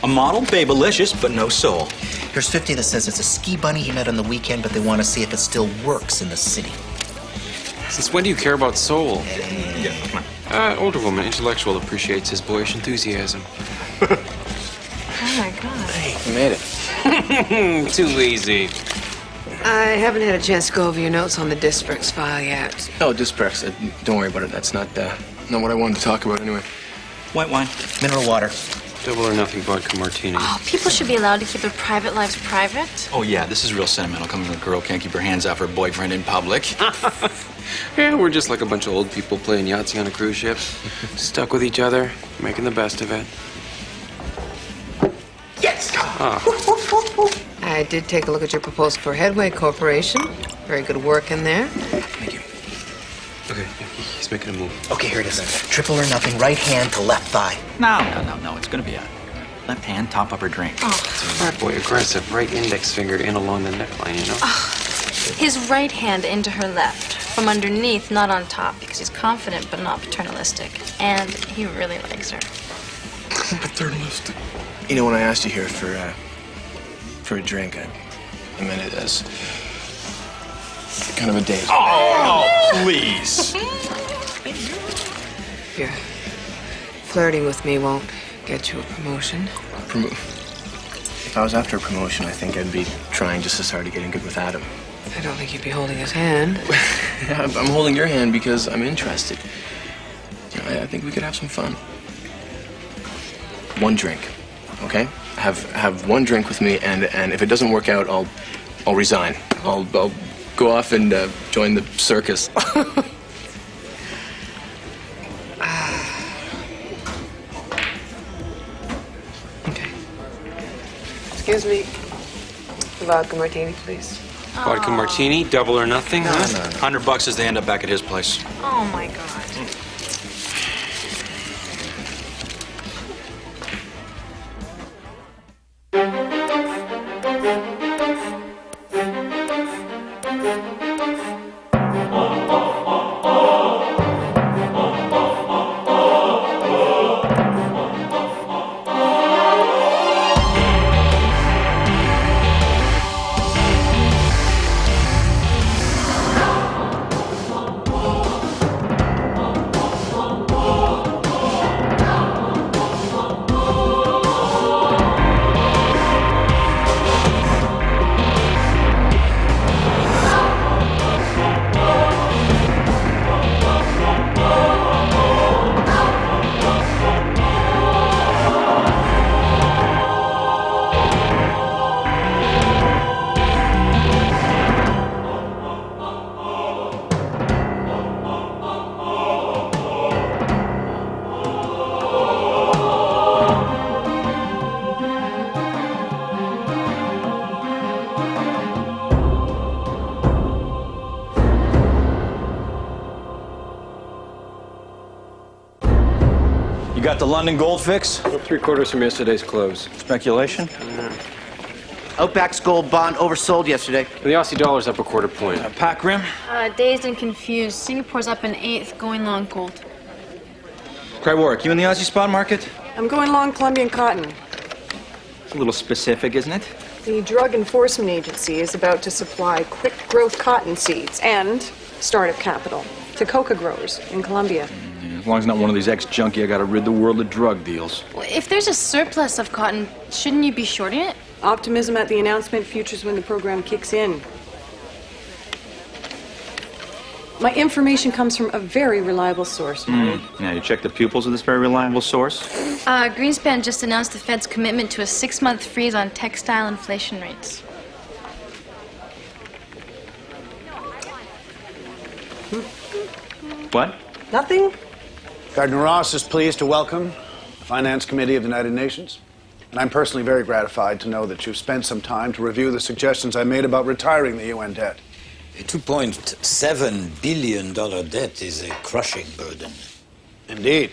A model, babylicious, but no soul. Here's 50 that says it's a ski bunny he met on the weekend, but they want to see if it still works in the city. Since when do you care about soul? Yeah, come on. Older woman, intellectual, appreciates his boyish enthusiasm. Oh, my God. Hey, you made it. Too easy. I haven't had a chance to go over your notes on the Disprex file yet. Oh, Disprex. Don't worry about it. That's not what I wanted to talk about anyway. White wine. Mineral water. Double or nothing vodka martini. Oh, people should be allowed to keep their private lives private. Oh, yeah, this is real sentimental. Coming from a girl can't keep her hands off her boyfriend in public. Yeah, we're just like a bunch of old people playing Yahtzee on a cruise ship. Stuck with each other, making the best of it. Yes! Oh. I did take a look at your proposal for Headway Corporation. Very good work in there. Thank you. Okay, he's making a move. Okay, here it is. Triple or nothing, right hand to left thigh. No. It's gonna be a left hand, top upper drink. Fat boy, aggressive. Right index finger in along the neckline, you know? His right hand into her left. From underneath, not on top, because he's confident but not paternalistic. And he really likes her. Paternalistic. You know, when I asked you here for a drink, I meant it as kind of a date. Oh, please. You're flirting with me won't get you a promotion. If I was after a promotion, I think I'd be trying just as hard to getting good with Adam. I don't think you'd be holding his hand. I'm holding your hand because I'm interested. You know, I think we could have some fun. One drink, okay? Have one drink with me, and if it doesn't work out, I'll resign. I'll go off and join the circus. Okay. Excuse me. Vodka martini, please. Vodka martini, double or nothing, huh? No. $100 as they end up back at his place. Oh, my God. You got the London gold fix? 3/4 from yesterday's close. Speculation? Outback's gold bond oversold yesterday. The Aussie dollar's up a quarter point. Pack rim? Dazed and confused. Singapore's up an eighth, going long gold. Craig Warwick, you in the Aussie spot market? I'm going long Colombian cotton. It's a little specific, isn't it? The Drug Enforcement Agency is about to supply quick growth cotton seeds and startup capital to coca growers in Colombia. Yeah, as long as not one of these ex-junkie, I gotta rid the world of drug deals. Well, if there's a surplus of cotton, shouldn't you be shorting it? Optimism at the announcement, futures when the program kicks in. My information comes from a very reliable source. Yeah, you check the pupils of this very reliable source? Greenspan just announced the Fed's commitment to a 6-month freeze on textile inflation rates. What? Nothing? Gardner Ross is pleased to welcome the Finance Committee of the United Nations. And I'm personally very gratified to know that you've spent some time to review the suggestions I made about retiring the UN debt. A $2.7 billion debt is a crushing burden. Indeed.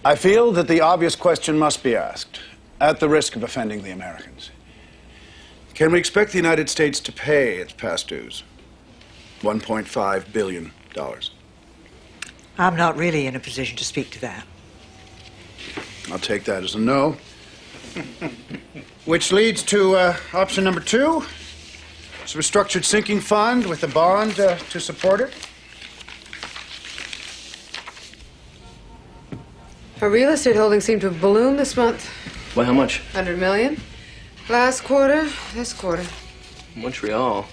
I feel that the obvious question must be asked, at the risk of offending the Americans. Can we expect the United States to pay its past dues? $1.5 billion. I'm not really in a position to speak to that. I'll take that as a no. Which leads to option number 2. It's a restructured sinking fund with a bond to support it. Our real estate holdings seem to have ballooned this month. Well, how much? 100 million. Last quarter, this quarter. Montreal.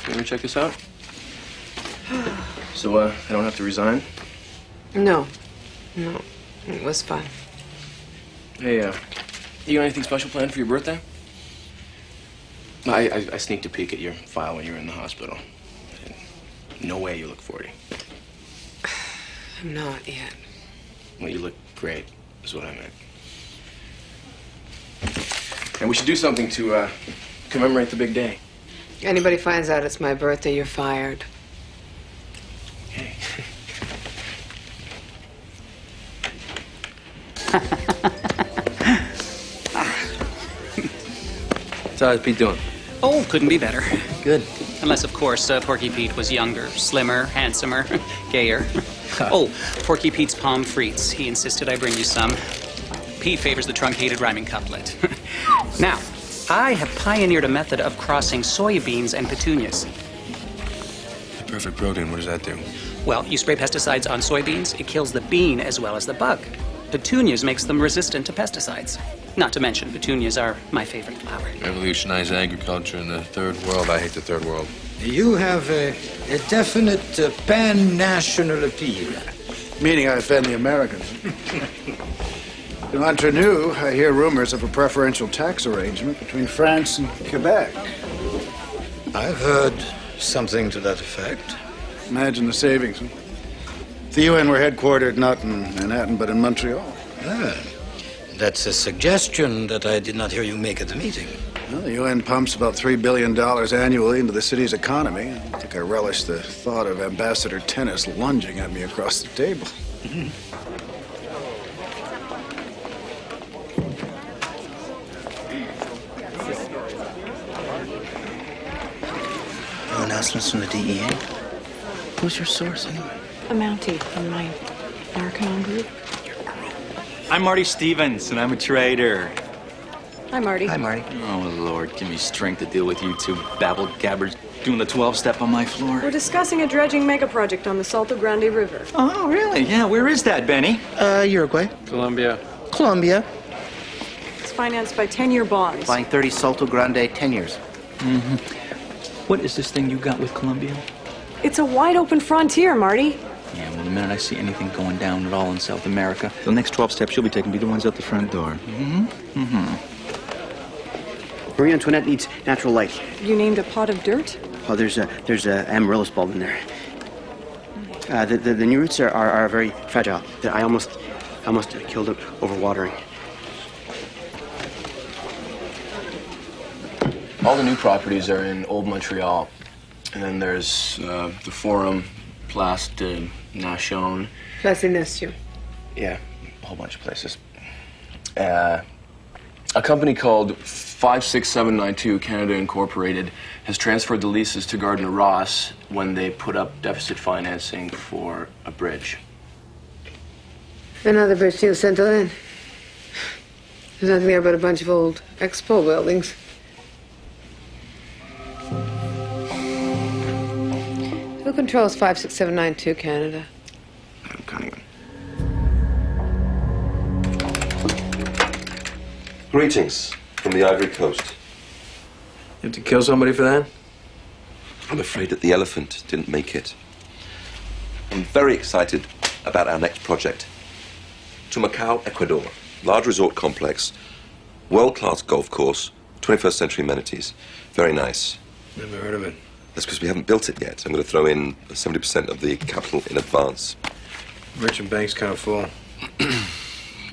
Can we check this out? So, I don't have to resign? No. No. It was fun. Hey, you got anything special planned for your birthday? I sneaked a peek at your file when you were in the hospital. No way you look 40. I'm not yet. Well, you look great, is what I meant. And we should do something to commemorate the big day. Anybody finds out it's my birthday, you're fired. Hey. So how's Pete doing? Oh, couldn't be better. Good. Unless, of course, Porky Pete was younger, slimmer, handsomer, gayer. Oh, Porky Pete's palm frites. He insisted I bring you some. Pete favors the truncated rhyming couplet. Now, I have pioneered a method of crossing soybeans and petunias. Perfect protein, what does that do? Well, you spray pesticides on soybeans, it kills the bean as well as the bug. Petunias makes them resistant to pesticides. Not to mention, petunias are my favorite flower. Revolutionize agriculture in the third world. I hate the third world. You have a definite pan-national appeal. Meaning I offend the Americans. Entre nous, I hear rumors of a preferential tax arrangement between France and Quebec. I've heard something to that effect. Imagine the savings. If the UN were headquartered not in Manhattan, but in Montreal. Ah, that's a suggestion that I did not hear you make at the meeting. Well, the UN pumps about $3 billion annually into the city's economy. I don't think I relish the thought of Ambassador Tennis lunging at me across the table. No announcements from the DEA? Who's your source, anyway? A Mountie from my Narconon group. I'm Marty Stevens, and I'm a trader. Hi, Marty. Hi, Marty. Oh, Lord, give me strength to deal with you two babble gabbers doing the 12-step on my floor. We're discussing a dredging mega project on the Salto Grande River. Oh, really? Yeah, where is that, Benny? Uruguay. Colombia. Colombia. It's financed by 10-year bonds. Buying 30 Salto Grande, 10 years. Mm-hmm. What is this thing you got with Colombia? It's a wide-open frontier, Marty. Yeah, well, the minute I see anything going down at all in South America, the next 12 steps you'll be taking will be the ones out the front door. Mm-hmm. Mm-hmm. Marie Antoinette needs natural light. You named a pot of dirt? Oh, there's a amaryllis bulb in there. The new roots are very fragile. I almost killed it overwatering. All the new properties are in Old Montreal. And then there's the Forum, Place de Nation. Place de Nation. Yeah, a whole bunch of places. A company called 56792 Canada Incorporated has transferred the leases to Gardner Ross when they put up deficit financing for a bridge. Another bridge deal sent to land. There's nothing there but a bunch of old expo buildings. Who controls 56792 Canada? Adam Cunningham. Greetings from the Ivory Coast. You have to kill somebody for that? I'm afraid that the elephant didn't make it. I'm very excited about our next project. Tumacao, Ecuador. Large resort complex, world-class golf course, 21st century amenities. Very nice. Never heard of it. That's because we haven't built it yet. I'm going to throw in 70% of the capital in advance. Merchant bank's kind of full.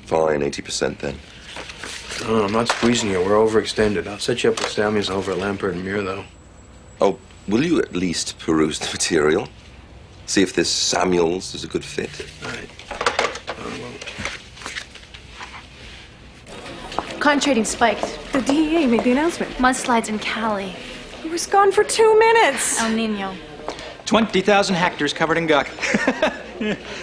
Fine, 80% then. Oh, I'm not squeezing you. We're overextended. I'll set you up with Samuels over at Lampert and Muir, though. Oh, will you at least peruse the material? See if this Samuels is a good fit? All right. Cotton trading spiked. The DEA made the announcement. Mudslides in Cali. He was gone for 2 minutes. El Nino. 20,000 hectares covered in guck.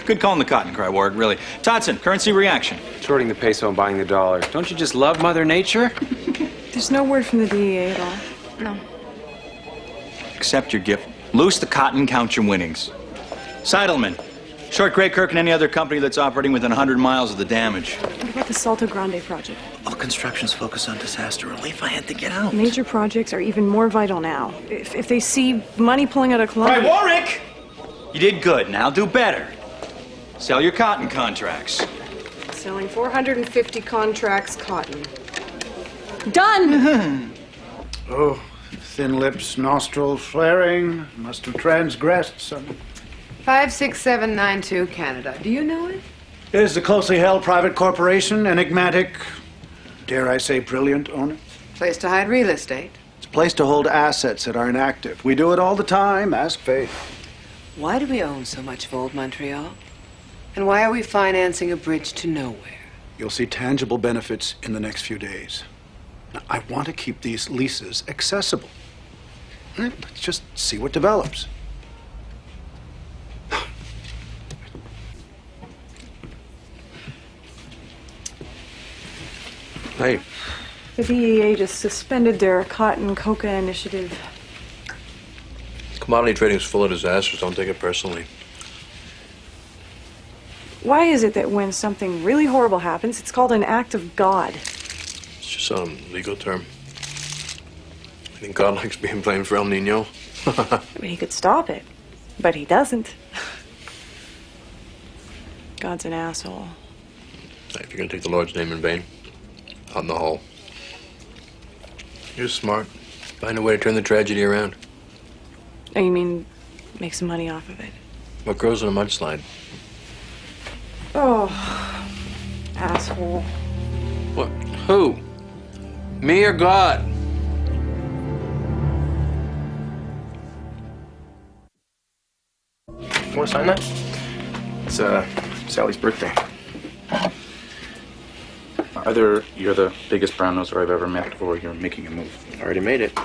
Good call on the cotton cry, Warwick, really. Totson, currency reaction. Shorting the peso and buying the dollar. Don't you just love Mother Nature? There's no word from the DEA at all. No. Accept your gift. Loose the cotton, count your winnings. Seidelman, short Grey Kirk and any other company that's operating within 100 miles of the damage. What about the Salto Grande project? All construction's focused on disaster relief. I had to get out. Major projects are even more vital now. If they see money pulling out of Colombia... Right, Warwick! You did good. Now do better. Sell your cotton contracts. Selling 450 contracts cotton. Done! Oh, thin lips, nostrils flaring. Must have transgressed some. 56792 Canada. Do you know it? It is a closely held private corporation, enigmatic, dare I say, brilliant owner. Place to hide real estate. It's a place to hold assets that are inactive. We do it all the time. Ask Faith. Why do we own so much of old Montreal? And why are we financing a bridge to nowhere? You'll see tangible benefits in the next few days. Now, I want to keep these leases accessible. Let's just see what develops. Hey. The DEA just suspended their cotton coca initiative. Commodity trading is full of disasters. Don't take it personally. Why is it that when something really horrible happens, it's called an act of God? It's just some legal term. I think God likes being blamed for El Nino. I mean, he could stop it, but he doesn't. God's an asshole. Hey, if you're gonna take the Lord's name in vain, out in the hole. You're smart. Find a way to turn the tragedy around. Oh, you mean make some money off of it? What grows on a mudslide? Oh, asshole. What? Who? Me or God? Want to sign that? It's Sally's birthday. Either you're the biggest brown noser I've ever met, or you're making a move. I already made it.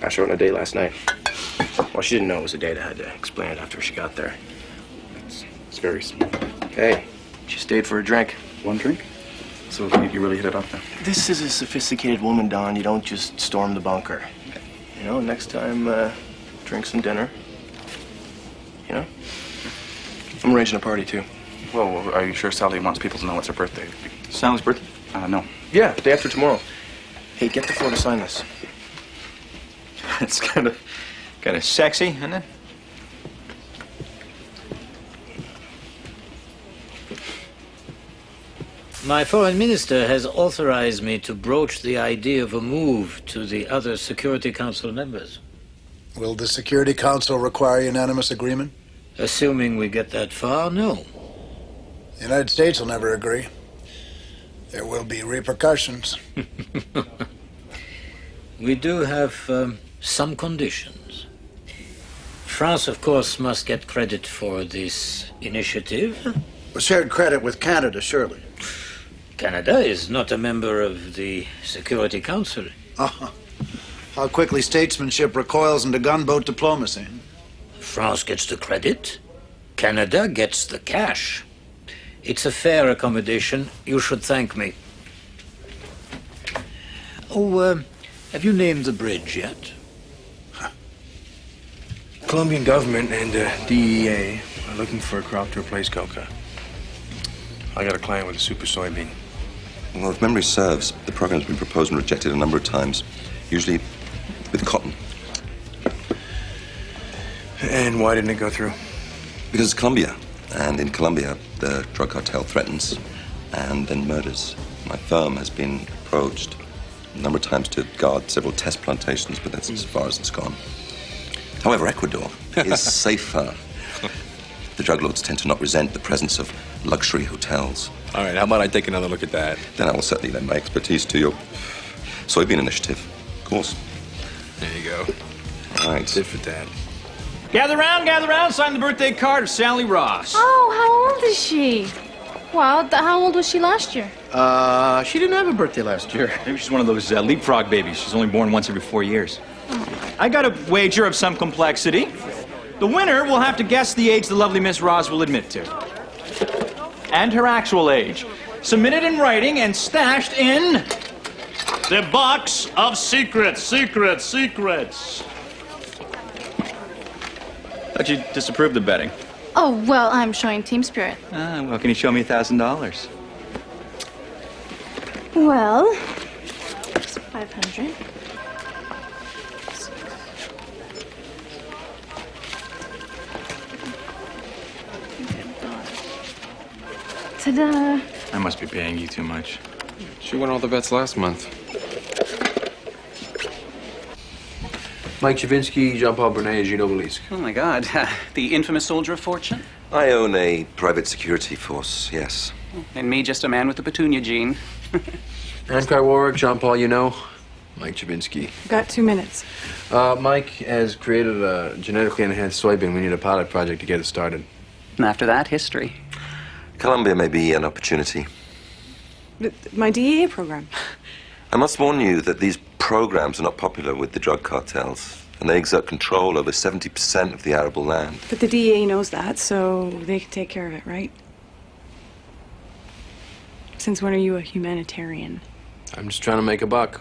Asked her on a date last night. Well, she didn't know it was a date. I had to explain it after she got there. It's very smooth. Hey, she stayed for a drink. One drink? So you really hit it off then? This is a sophisticated woman, Don. You don't just storm the bunker. You know, next time, drink some dinner. You know? I'm arranging a party, too. Well, are you sure Sally wants people to know it's her birthday? Sally's birthday? No. Yeah, day after tomorrow. Hey, get the floor to sign this. It's kind of sexy, isn't it? My foreign minister has authorized me to broach the idea of a move to the other Security Council members. Will the Security Council require unanimous agreement? Assuming we get that far, no. The United States will never agree. There will be repercussions. We do have some conditions. France, of course, must get credit for this initiative. Well, shared credit with Canada, surely. Canada is not a member of the Security Council. How quickly statesmanship recoils into gunboat diplomacy. France gets the credit. Canada gets the cash. It's a fair accommodation. You should thank me. Oh, have you named the bridge yet? Colombian government and DEA are looking for a crop to replace coca. I got a client with a super soybean. Well, if memory serves, the program's been proposed and rejected a number of times, usually with cotton. And why didn't it go through? Because it's Colombia. And in Colombia, the drug cartel threatens and then murders. My firm has been approached a number of times to guard several test plantations, but that's as far as it's gone. However, Ecuador is safer. The drug lords tend to not resent the presence of luxury hotels. All right, how about I take another look at that? Then I will certainly lend my expertise to your soybean initiative. Of course. There you go. All right. Sit for Dad. Gather round, sign the birthday card of Sally Ross. Oh, how old is she? Wow, how old was she last year? She didn't have a birthday last year. Maybe she's one of those leapfrog babies. She's only born once every 4 years. I got a wager of some complexity. The winner will have to guess the age the lovely Miss Ross will admit to. And her actual age. Submitted in writing and stashed in... the box of secrets, secrets, secrets. Thought you disapproved the betting. Oh, well, I'm showing team spirit. Ah, well, can you show me $1,000? Well, it's 500. Ta-da! I must be paying you too much. She won all the bets last month. Mike Chavinsky, Jean-Paul Brunet, Gino Belize. Oh, my God. The infamous soldier of fortune? I own a private security force, yes. And me, just a man with the petunia gene. Hancock Warwick, Jean-Paul, you know. Mike Chavinsky. Got 2 minutes. Mike has created a genetically enhanced soybean. We need a pilot project to get it started. And after that, history. Colombia may be an opportunity. My DEA program. I must warn you that these programs are not popular with the drug cartels, and they exert control over 70% of the arable land. But the DEA knows that, so they can take care of it, right? Since when are you a humanitarian? I'm just trying to make a buck.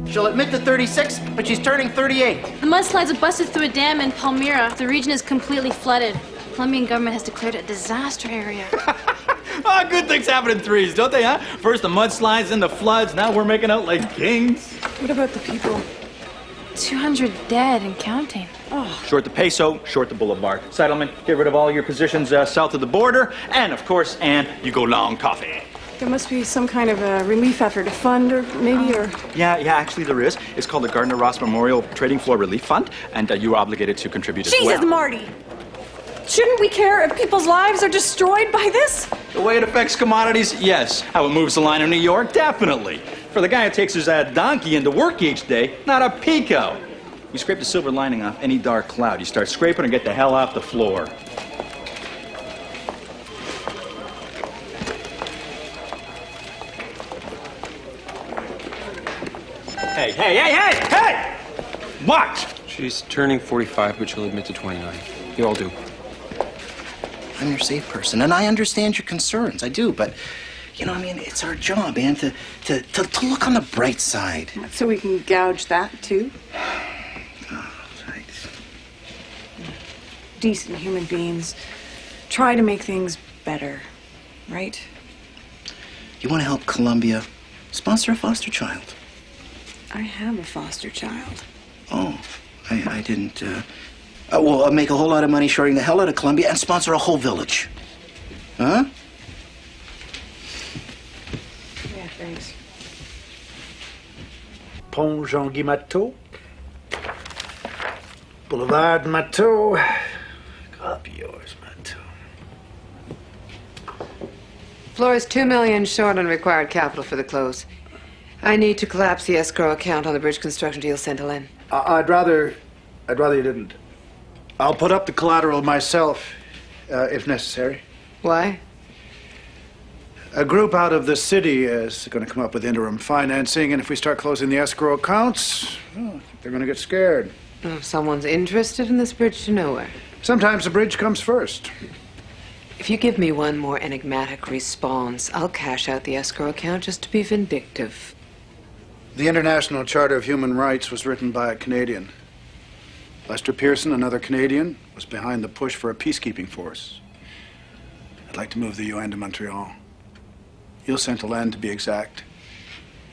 She'll admit to 36, but she's turning 38. The mudslides have busted through a dam in Palmyra. The region is completely flooded. The Colombian government has declared it a disaster area. Oh, good things happen in threes, don't they, huh? First the mudslides, then the floods. Now we're making out like kings. What about the people? 200 dead and counting. Oh. Short the peso, short the boulevard. Settlement, get rid of all your positions south of the border. And, of course, Anne, you go long coffee. There must be some kind of a relief effort, a fund, or maybe, or... Yeah, actually there is. It's called the Gardner-Ross Memorial Trading Floor Relief Fund, and you are obligated to contribute as well. Jesus, Marty! Shouldn't we care if people's lives are destroyed by this? The way it affects commodities, yes. How it moves the line in New York, definitely. For the guy who takes his donkey into work each day, not a pico. You scrape the silver lining off any dark cloud. You start scraping and get the hell off the floor. Hey! What? She's turning 45, but she'll admit to 29. You all do. I'm your safe person, and I understand your concerns. I do, but, you know, I mean, it's our job, Anne, to look on the bright side. So we can gouge that, too? Oh, right. Decent human beings try to make things better, right? You want to help Colombia? Sponsor a foster child. I have a foster child. Oh, I didn't, well, I'll make a whole lot of money shorting the hell out of Colombia and sponsor a whole village. Huh? Yeah, thanks. Pont Jean-Guy Matteau. Boulevard Matteau. Up yours, Matteau. Floor's $2 million short on required capital for the close. I need to collapse the escrow account on the bridge construction deal sent to Len. I'd rather you didn't. I'll put up the collateral myself, if necessary. Why? A group out of the city is going to come up with interim financing, and if we start closing the escrow accounts, well, they're going to get scared. Oh, someone's interested in this bridge to nowhere. Sometimes the bridge comes first. If you give me one more enigmatic response, I'll cash out the escrow account just to be vindictive. The International Charter of Human Rights was written by a Canadian. Lester Pearson, another Canadian, was behind the push for a peacekeeping force. I'd like to move the UN to Montreal. Ile Sainte-Hélène, to be exact.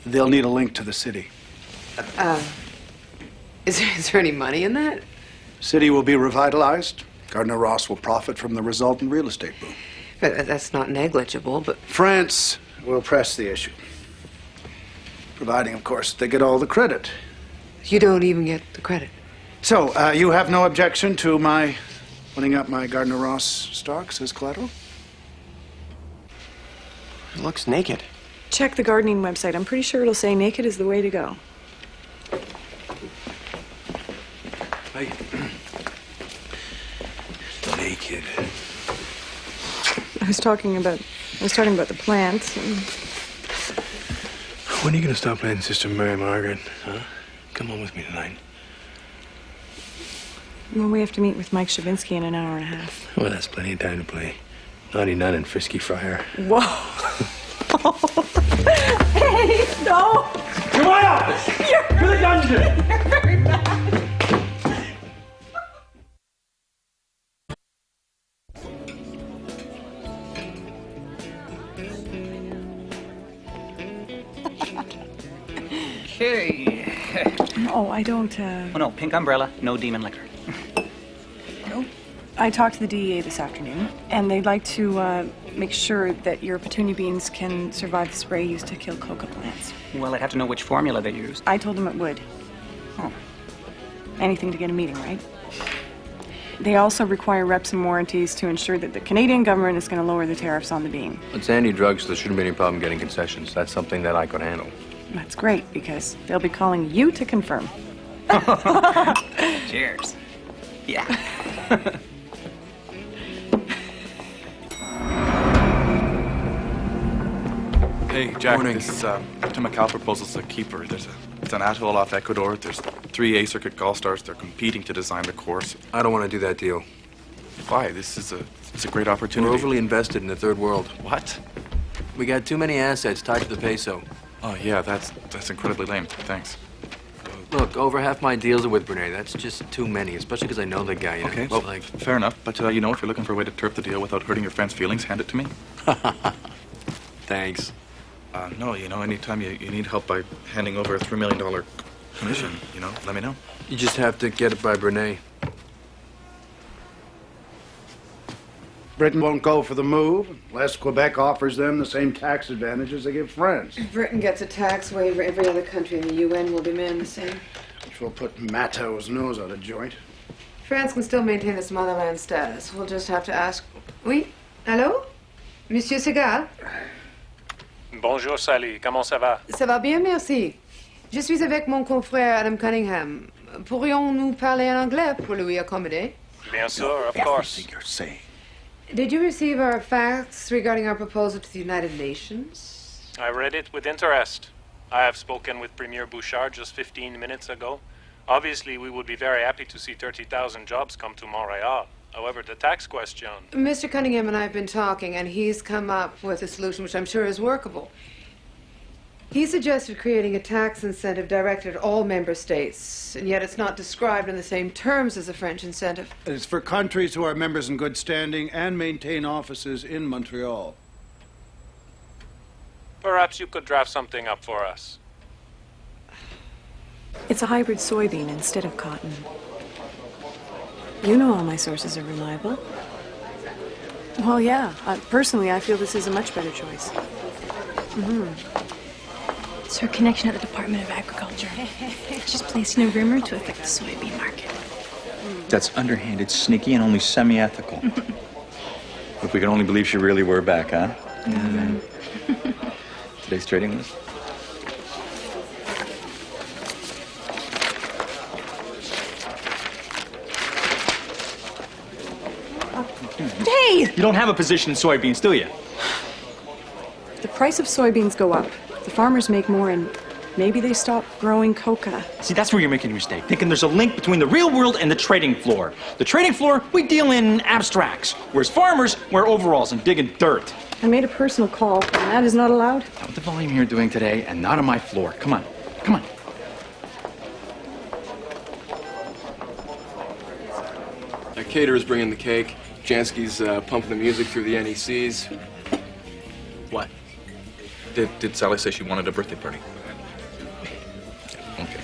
They'll need a link to the city. Is there any money in that? City will be revitalized. Gardner-Ross will profit from the resultant real estate boom. But that's not negligible, but... France will press the issue. Providing, of course, they get all the credit. You don't even get the credit. So, you have no objection to my putting up my Gardner-Ross stocks as collateral? It looks naked. Check the gardening website. I'm pretty sure it'll say naked is the way to go. Naked. I was talking about the plants. And... When are you going to stop playing Sister Mary Margaret, huh? Come on with me tonight. Well, we have to meet with Mike Shavinsky in an hour and a half. Well, that's plenty of time to play Naughty Nun and Frisky Friar. Whoa. Hey, no! To my office! To the dungeon! You're very bad. Okay. Oh, I don't, Oh, no, pink umbrella, no demon liquor. I talked to the DEA this afternoon, and they'd like to make sure that your petunia beans can survive the spray used to kill coca plants. Well, I'd have to know which formula they used. I told them it would. Oh. Anything to get a meeting, right? They also require reps and warranties to ensure that the Canadian government is going to lower the tariffs on the bean. It's anti-drug, so there shouldn't be any problem getting concessions. That's something that I could handle. That's great, because they'll be calling you to confirm. Cheers. Yeah. Hey, Jack, this is to Macau proposals a keeper. It's an atoll off Ecuador. There's 3 A-circuit golf stars. They're competing to design the course. I don't want to do that deal. Why? It's a great opportunity. We're overly invested in the third world. What? We got too many assets tied to the peso. Oh, yeah, that's incredibly lame. Thanks. Look, over half my deals are with Brene. That's just too many, especially because I know the guy. You know? Okay, Well, well, fair enough. But, if you're looking for a way to turf the deal without hurting your friend's feelings, hand it to me. Thanks. No, anytime you need help by handing over a $3 million commission, let me know. You just have to get it by Brene. Britain won't go for the move unless Quebec offers them the same tax advantages they give France. If Britain gets a tax waiver, every other country in the UN will demand the same. Which will put Matteau's nose out of joint. France can still maintain its motherland status. We'll just have to ask... Oui? Allô? Monsieur Segal? Bonjour, Sally. Comment ça va? Ça va bien, merci. Je suis avec mon confrère Adam Cunningham. Pourrions-nous parler en anglais pour lui accommoder? Bien sûr, of course. You're saying. Did you receive our facts regarding our proposal to the United Nations? I read it with interest. I have spoken with Premier Bouchard just 15 minutes ago. Obviously, we would be very happy to see 30,000 jobs come to Montreal. However, the tax question... Mr. Cunningham and I have been talking, and he's come up with a solution which I'm sure is workable. He suggested creating a tax incentive directed at all member states, and yet it's not described in the same terms as the French incentive. It's for countries who are members in good standing and maintain offices in Montreal. Perhaps you could draft something up for us. It's a hybrid soybean instead of cotton. You know all my sources are reliable. Well, yeah. Personally, I feel this is a much better choice. It's her connection at the Department of Agriculture. She's placing a rumor to affect the soybean market. That's underhanded, sneaky, and only semi-ethical. If we can only believe she really were back, huh? Today's trading list? Dave! You don't have a position in soybeans, do you? The price of soybeans go up. The farmers make more, and maybe they stop growing coca. See, that's where you're making a mistake, thinking there's a link between the real world and the trading floor. The trading floor, we deal in abstracts, whereas farmers wear overalls and dig in dirt. I made a personal call, and that is not allowed. Not with the volume you're doing today, and not on my floor. Come on, come on. The caterer's bringing the cake. Jansky's pumping the music through the NECs. What? Did Sally say she wanted a birthday party? Okay.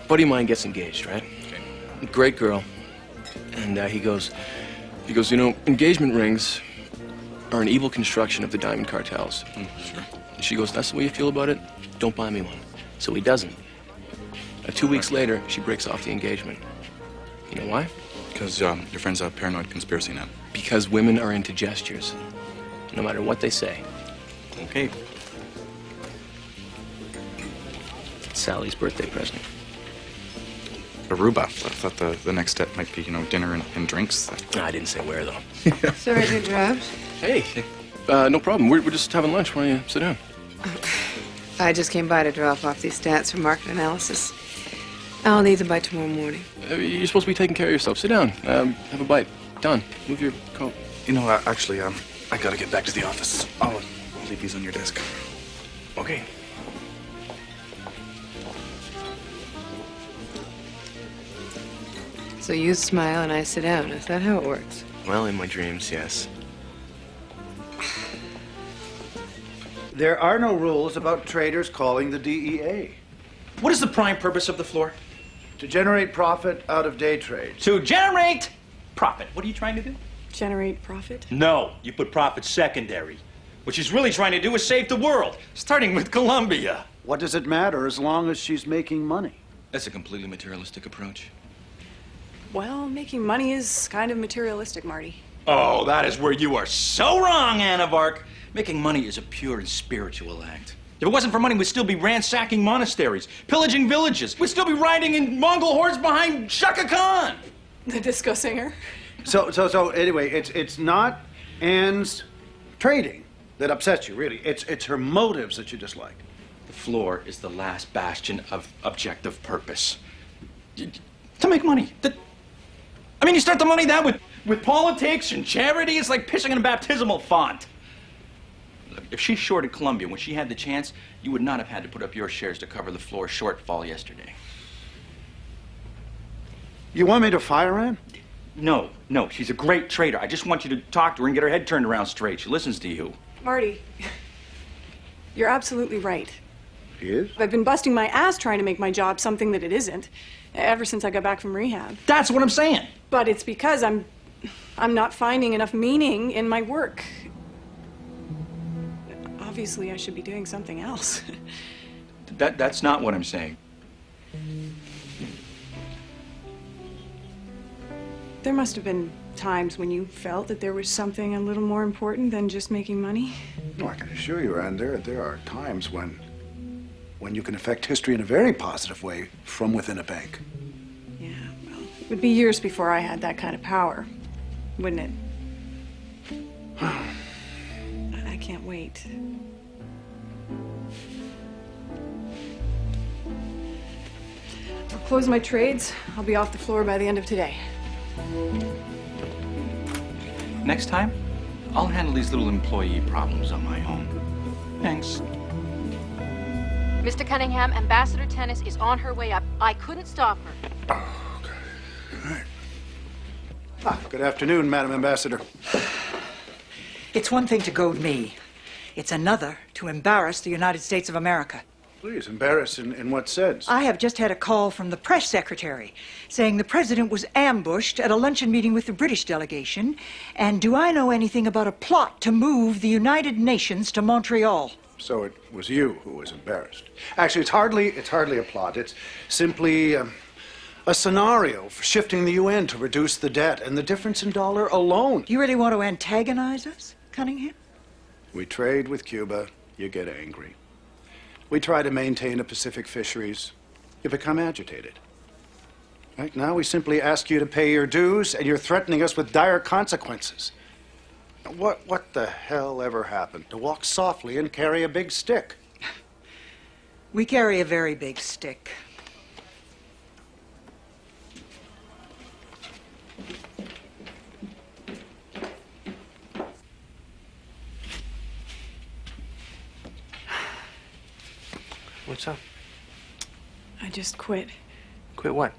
Buddy of mine gets engaged, right? Okay. Great girl. And he goes, engagement rings are an evil construction of the diamond cartels. Sure. And she goes, that's the way you feel about it? Don't buy me one. So he doesn't. 2 weeks later, she breaks off the engagement. You know why? Because your friend's a paranoid conspiracy nut. Because women are into gestures, no matter what they say. Okay. Sally's birthday present. Aruba. I thought the next step might be, dinner and drinks. I didn't say where, though. Sorry to interrupt. Hey, no problem. We're just having lunch. Why don't you sit down? I just came by to drop off these stats for market analysis. I'll need them by tomorrow morning. You're supposed to be taking care of yourself. Sit down. Have a bite. Done. Move your coat. You know, actually, I gotta get back to the office. I'll leave these on your desk. Okay. So you smile and I sit down. Is that how it works? Well, in my dreams, yes. There are no rules about traders calling the DEA. What is the prime purpose of the floor? To generate profit out of day trades. To generate profit. What are you trying to do? Generate profit? No, you put profit secondary. What she's really trying to do is save the world, starting with Columbia. What does it matter as long as she's making money? That's a completely materialistic approach. Well, making money is kind of materialistic, Marty. Oh, that is where you are so wrong, Anne of Arc. Making money is a pure and spiritual act. If it wasn't for money, we'd still be ransacking monasteries, pillaging villages. We'd still be riding in Mongol hordes behind Shaka Khan. The disco singer? So anyway, it's not Anne's trading that upsets you, really. It's her motives that you dislike. The floor is the last bastion of objective purpose. To make money. I mean, you start to money that with politics and charity. It's like pissing in a baptismal font. Look, if she shorted Columbia when she had the chance, you would not have had to put up your shares to cover the floor shortfall yesterday. You want me to fire Anne? No, she's a great trader. I just want you to talk to her and get her head turned around straight. She listens to you. Marty, you're absolutely right. He is? I've been busting my ass trying to make my job something that it isn't ever since I got back from rehab. That's what I'm saying. But it's because I'm not finding enough meaning in my work. Obviously, I should be doing something else. That's not what I'm saying. There must have been times when you felt that there was something a little more important than just making money. No, I can assure you, Anne, there are times when you can affect history in a very positive way from within a bank. Yeah, well, it would be years before I had that kind of power, wouldn't it? I can't wait. I'll close my trades. I'll be off the floor by the end of today. Next time, I'll handle these little employee problems on my own. Thanks. Mr. Cunningham, Ambassador Tennis is on her way up. I couldn't stop her. Oh, okay. All right. Good afternoon, Madam Ambassador. It's one thing to goad me. It's another to embarrass the United States of America. Please, embarrass in what sense? I have just had a call from the press secretary saying the president was ambushed at a luncheon meeting with the British delegation. And do I know anything about a plot to move the United Nations to Montreal? So it was you who was embarrassed. Actually, it's hardly a plot. It's simply a scenario for shifting the UN to reduce the debt and the difference in dollar alone. You really want to antagonize us, Cunningham? We trade with Cuba, you get angry. We try to maintain a Pacific fisheries, you become agitated. Right now, we simply ask you to pay your dues, and you're threatening us with dire consequences. What the hell ever happened to walk softly and carry a big stick? We carry a very big stick. What's up? I just quit. Quit what?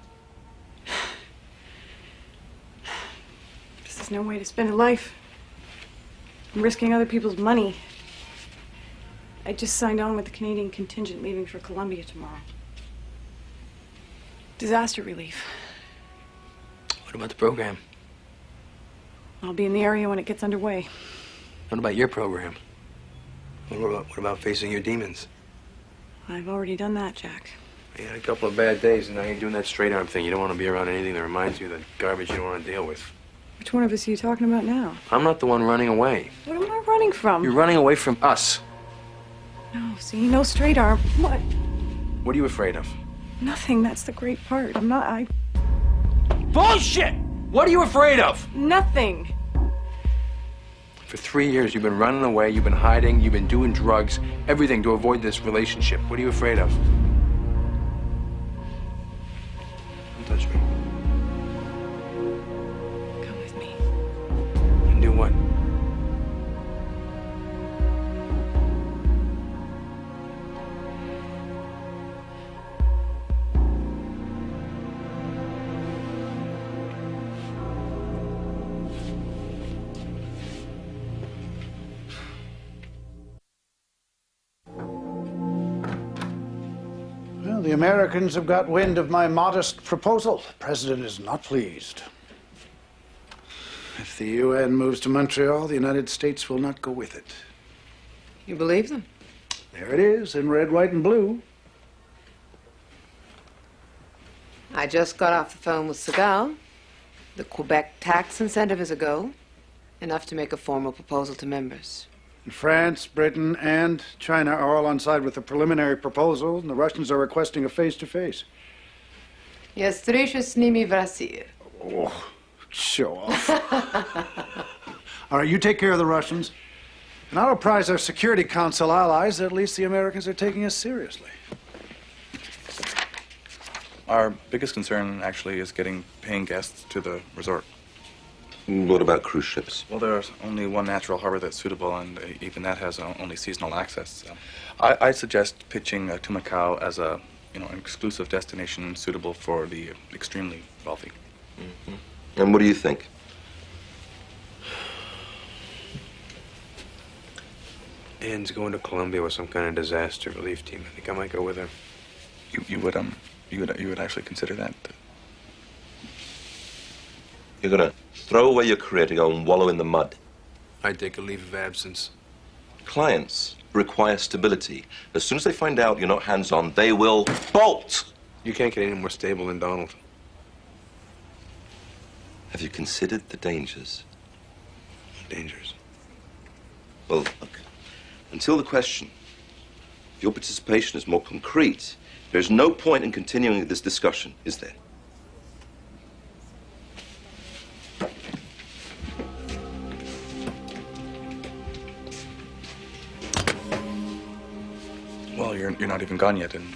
This is no way to spend a life. I'm risking other people's money. I just signed on with the Canadian contingent leaving for Columbia tomorrow. Disaster relief. What about the program? I'll be in the area when it gets underway. What about your program? What about facing your demons? I've already done that, Jack. You had a couple of bad days, and now you're doing that straight arm thing. You don't want to be around anything that reminds you of the garbage you don't want to deal with. Which one of us are you talking about now? I'm not the one running away. What am I running from? You're running away from us. No, see, no straight arm. What? What are you afraid of? Nothing. That's the great part. I... Bullshit! What are you afraid of? Nothing. For 3 years, you've been running away, you've been hiding, you've been doing drugs, everything to avoid this relationship. What are you afraid of? Well, the Americans have got wind of my modest proposal. The president is not pleased. If the UN moves to Montreal, the United States will not go with it. You believe them? There it is, in red, white, and blue. I just got off the phone with Segal. The Quebec tax incentive is a go. Enough to make a formal proposal to members. France, Britain, and China are all on side with the preliminary proposal, and the Russians are requesting a face-to-face. Jestryszy z nimi w Rosji. Oh, show off. All right, you take care of the Russians, and I'll apprise our Security Council allies that at least the Americans are taking us seriously. Our biggest concern, actually, is getting paying guests to the resort. What about cruise ships? Well, there's only one natural harbor that's suitable, and even that has only seasonal access. I suggest pitching to Macau as a, an exclusive destination suitable for the extremely wealthy. Mm-hmm. And what do you think? Anne's going to Colombia with some kind of disaster relief team. I think I might go with her. You would actually consider that? You're gonna throw away your career to go and wallow in the mud? I'd take a leave of absence. Clients require stability. As soon as they find out you're not hands-on, they will bolt. You can't get any more stable than Donald. Have you considered the dangers? Dangers? Well, look, until the question of your participation is more concrete, there's no point in continuing this discussion, is there? Well, you're not even gone yet, and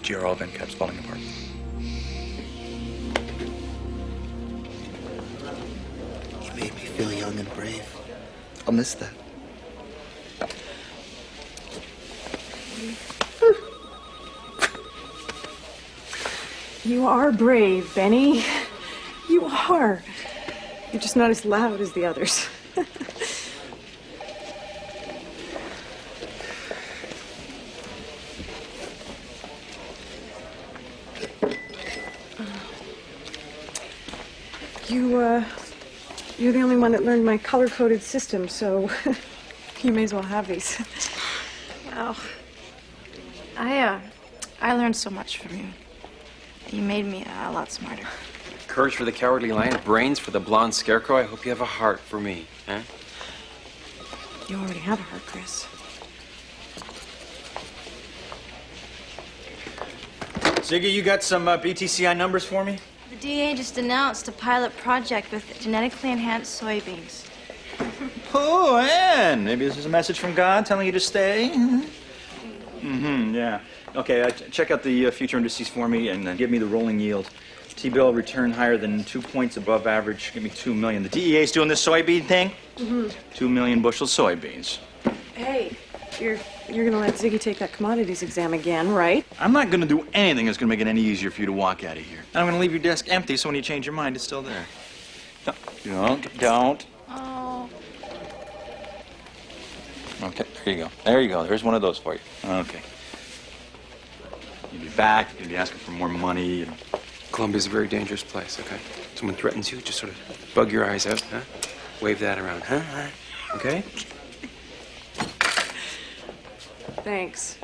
GRL then kept falling apart. You made me feel young and brave. I'll miss that. You are brave, Benny. You are. You're just not as loud as the others. You're the only one that learned my color-coded system, so you may as well have these. Wow. I learned so much from you. You made me a lot smarter. Courage for the cowardly lion, brains for the blonde scarecrow. I hope you have a heart for me, huh? You already have a heart, Chris. Ziggy, you got some BTCI numbers for me? The DA just announced a pilot project with genetically enhanced soybeans. Oh, Anne! Maybe this is a message from God telling you to stay? Mm-hmm, yeah. Okay, check out the future indices for me and give me the rolling yield. T-bill return higher than 2 points above average. Give me 2 million. The DEA's doing this soybean thing? Mm-hmm. 2 million bushel soybeans. Hey, you're gonna let Ziggy take that commodities exam again, right? I'm not gonna do anything that's gonna make it any easier for you to walk out of here. And I'm gonna leave your desk empty so when you change your mind, it's still there. Don't. Oh. Okay, there you go. There you go. There's one of those for you. Okay. You'll be back. You'll be asking for more money. And... Columbia's a very dangerous place, okay? Someone threatens you, just sort of bug your eyes out, huh? Wave that around, huh? Okay? Thanks.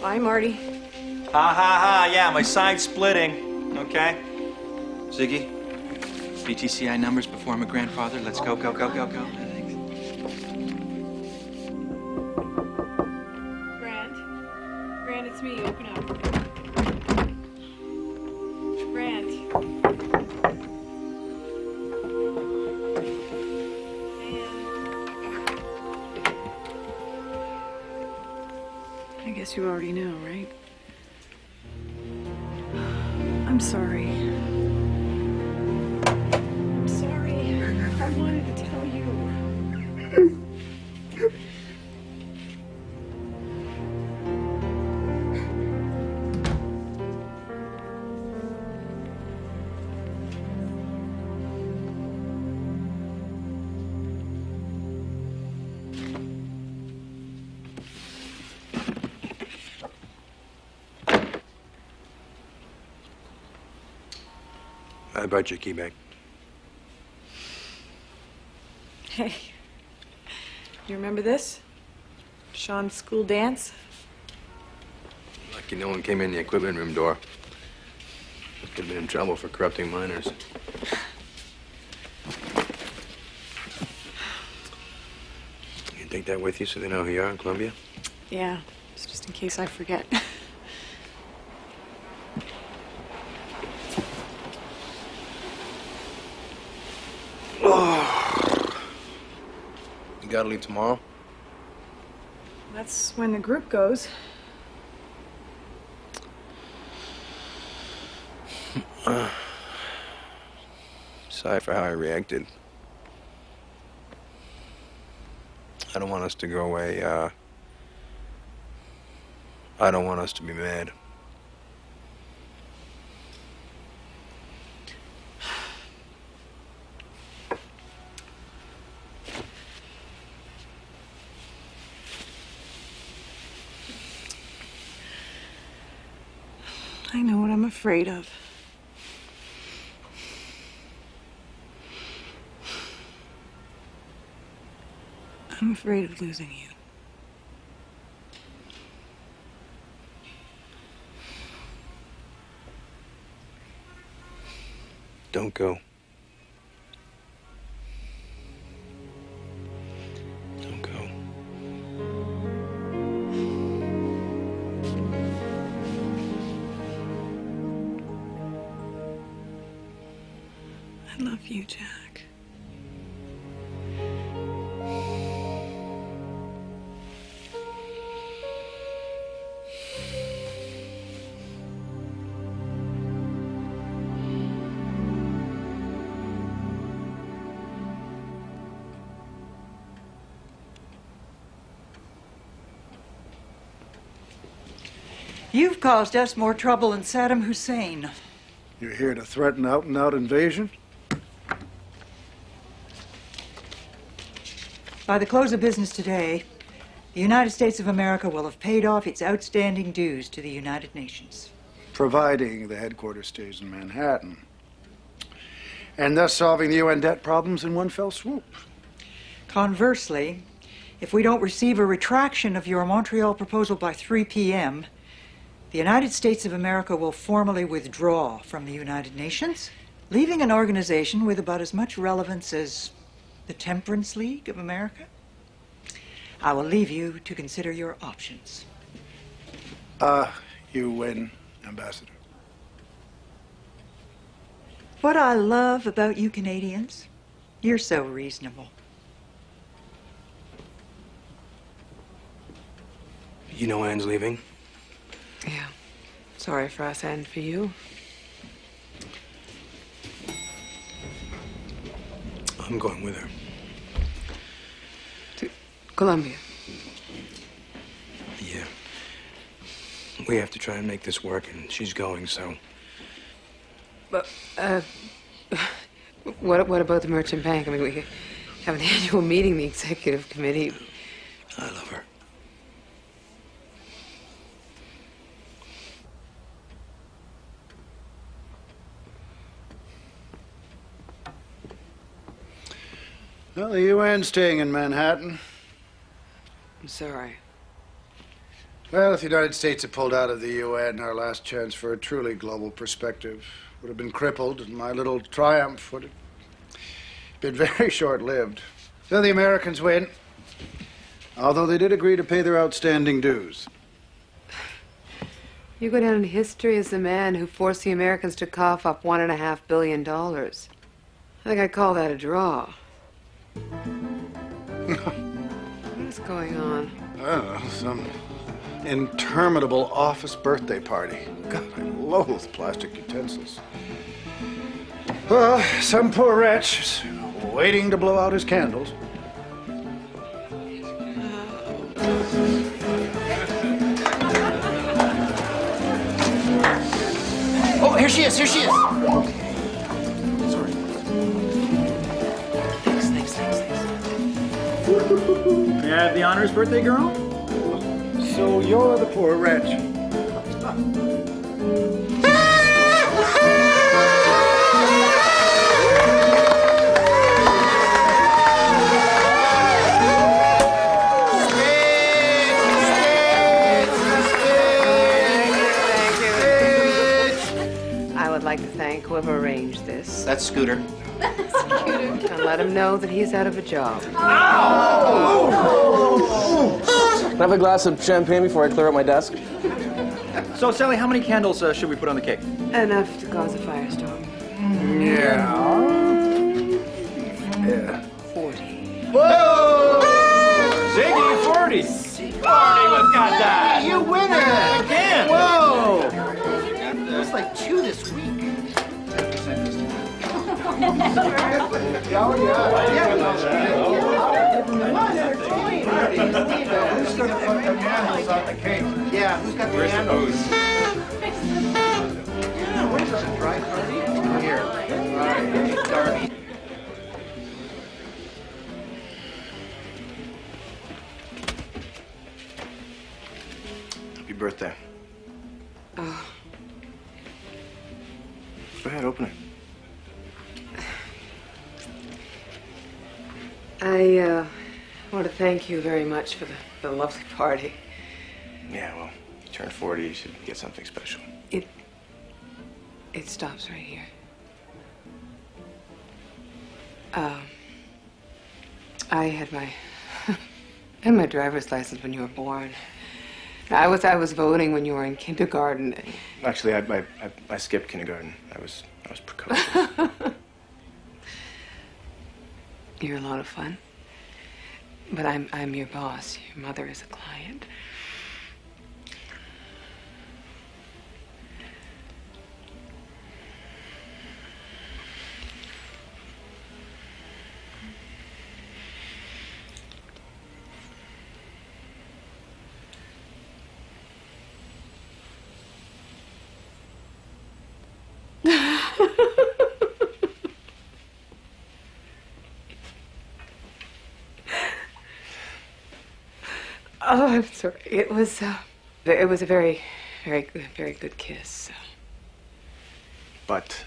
Bye, Marty. Ha, yeah, my side's splitting, okay? Ziggy, BTCI numbers before I'm a grandfather. Let's go. Grant, it's me. Open up. Grant. I guess you already know, right? I'm sorry. I'm sorry. I wanted to tell you. I brought your key back. Hey, you remember this? Sean's school dance? Lucky no one came in the equipment room door. Could have been in trouble for corrupting minors. You take that with you so they know who you are in Columbia? Yeah, it's just in case I forget. You gotta leave tomorrow? That's when the group goes. Sorry for how I reacted. I don't want us to go away, I don't want us to be mad. I know what I'm afraid of. I'm afraid of losing you. Don't go. Don't go. I love you, Jack. You've caused us more trouble than Saddam Hussein. You're here to threaten out-and-out invasion? By the close of business today, the United States of America will have paid off its outstanding dues to the United Nations. Providing the headquarters stays in Manhattan. And thus solving the UN debt problems in one fell swoop. Conversely, if we don't receive a retraction of your Montreal proposal by 3 p.m., the United States of America will formally withdraw from the United Nations, leaving an organization with about as much relevance as the Temperance League of America. I will leave you to consider your options. You win, Ambassador. What I love about you Canadians, you're so reasonable. You know Anne's leaving? Yeah. Sorry for us and for you. I'm going with her. To Columbia. Yeah. We have to try and make this work, and she's going, so... But, what about the merchant bank? I mean, we have an annual meeting, the executive committee. I love her. Well, the UN's staying in Manhattan. I'm sorry. Well, if the United States had pulled out of the UN, our last chance for a truly global perspective would have been crippled, and my little triumph would have been very short-lived. So the Americans win, although they did agree to pay their outstanding dues. You go down in history as the man who forced the Americans to cough up $1.5 billion. I think I'd call that a draw. What is going on? Some interminable office birthday party. God, I loathe plastic utensils. Well, some poor wretch is waiting to blow out his candles. Oh, here she is, here she is. Sorry. Thanks. May I have the honors, birthday girl? So you're the poor wretch. like to thank whoever arranged this. That's Scooter. And let him know that he's out of a job. Can I have a glass of champagne before I clear out my desk? So, Sally, how many candles should we put on the cake? Enough to cause a firestorm. Yeah. 40. Whoa! Ziggy, 40! 40 with Godot! You winner! Again! Whoa! That's like 2 this week. Who's gonna put the candles on the cake? Yeah, who's got the candles? Yeah, what is this, a dry party? Here. All right, Darby. Happy birthday. Oh, Go ahead, open it. I want to thank you very much for the lovely party. Yeah, well, you turned 40, you should get something special. It stops right here. I had my driver's license when you were born. I was voting when you were in kindergarten. Actually, I skipped kindergarten. I was precocious. You're a lot of fun. But I'm your boss. Your mother is a client. Oh, I'm sorry. It was a very, very good kiss. But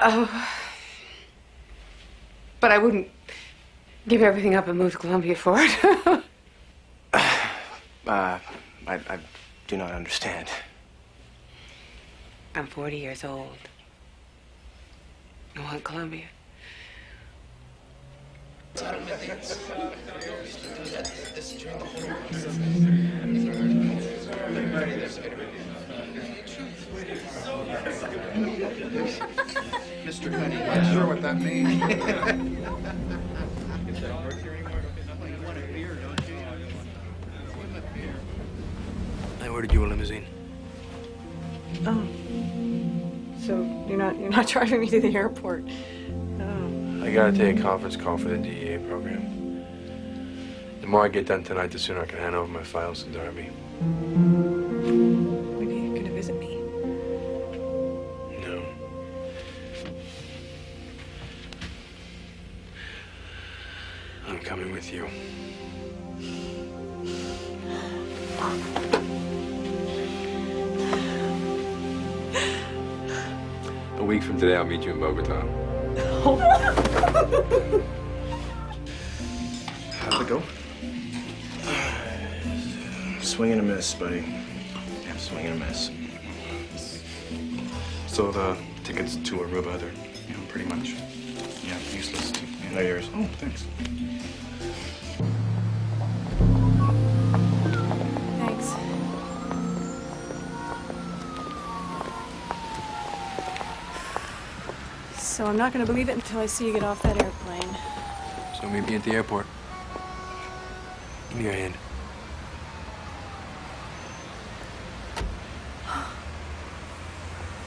Oh, but I wouldn't give everything up and move to Columbia for it. I do not understand. I'm 40 years old. I want Columbia. Mr. Cunny, not sure what that means. I ordered you a limousine. Oh. So you're not driving me to the airport. Oh. I gotta take a conference call for the DEA program. The more I get done tonight, the sooner I can hand over my files to Darby. When are you gonna visit me? No. I'm coming with you. A week from today, I'll meet you in Bogota. How'd it go? Swing and a miss, buddy. Yeah, swing and a miss. So the tickets to Aruba, they're, pretty much, useless. No, yours. Oh, thanks. Thanks. So I'm not gonna believe it until I see you get off that airplane. So meet me at the airport. Give me your hand.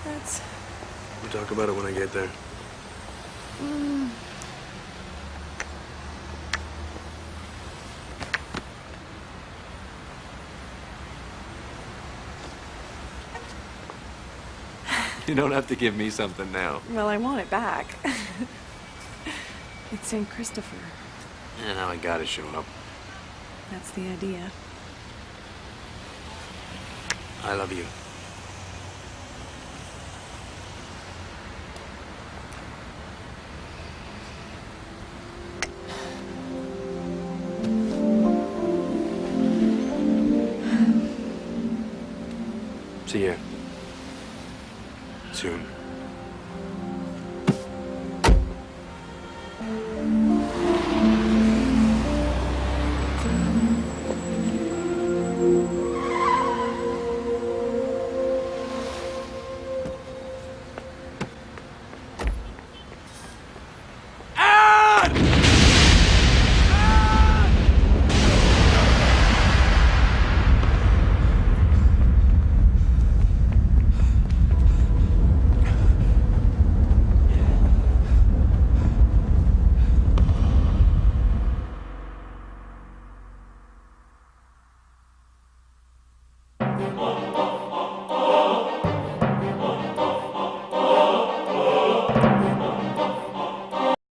That's... We'll talk about it when I get there. You don't have to give me something now. Well, I want it back. It's St. Christopher. Yeah, now I gotta show up. That's the idea. I love you. See ya. soon.